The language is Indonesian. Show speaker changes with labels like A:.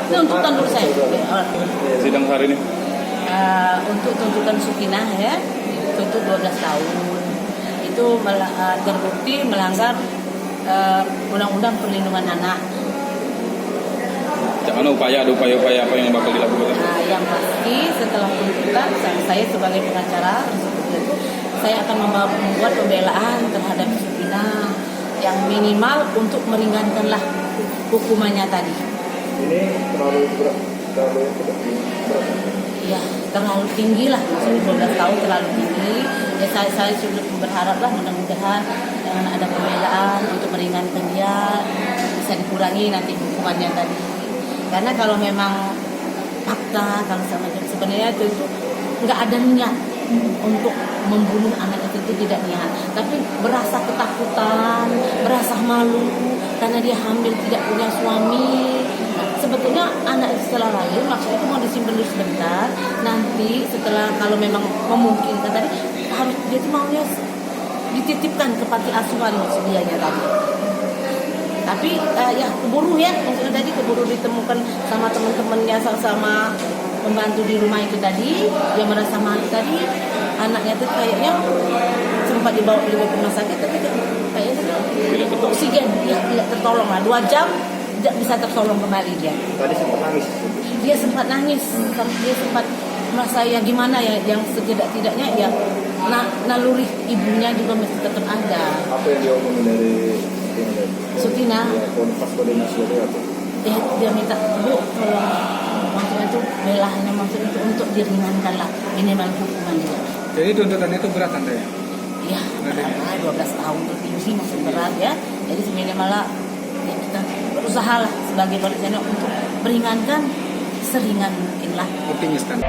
A: tuntutan menurut saya.
B: Sidang hari ini
A: Untuk tuntutan Sukinah ya, tuntut 12 tahun. Itu terbukti melanggar Undang-Undang Perlindungan Anak.
B: ada upaya-upaya apa yang bakal dilakukan?
A: Yang pasti setelah tuntutan, saya sebagai pengacara saya akan membuat pembelaan terhadap Sukinah yang minimal untuk meringankanlah hukumannya tadi.
C: Ini terlalu berat.
A: Ya, terlalu tinggi lah, maksudnya 12 tahun terlalu tinggi. Ya, saya sudah berharap lah mudah-mudahan dengan ada pembelaan untuk meringankan dia bisa dikurangi nanti hukumannya tadi. Karena kalau memang fakta, kalau sebenarnya itu nggak ada niat untuk membunuh anak itu tidak niat, tapi berasa ketakutan, berasa malu karena dia hamil tidak punya suami. Sebetulnya anak setelah lahir maksudnya itu mau disimpan dulu sebentar, nanti setelah kalau memang memungkinkan tadi harus dia tuh maunya dititipkan ke panti asuhan sedianya tadi. Tapi ya keburu ya, maksudnya tadi keburu ditemukan sama teman-temannya, sama pembantu di rumah itu tadi, yang merasa malu tadi, anaknya tuh kayaknya sempat dibawa ke rumah sakit, tapi kayaknya oksigen ya tidak tertolong lah, 2 jam tidak bisa tertolong kembali dia.
C: Tadi sempat nangis.
A: Dia sempat nangis, dia sempat merasa ya gimana ya, yang setidak-tidaknya ya naluri ibunya juga masih tetap ada.
C: Apa yang dia omongin dari
A: Sukinah?
C: Ya, pas koordinasi itu apa?
A: Dia minta, Bu, tolong maksudnya itu belahnya maksudnya itu untuk diringankan lah minimal hukumannya.
D: Jadi tuntutan itu berat Anda ya?
A: Iya, karena 12 tahun tertinggi masih berat ya. Jadi seminimal lah ya kita berusaha lah sebagai polisinya untuk meringankan seringan mungkin lah.
D: Optimis kan?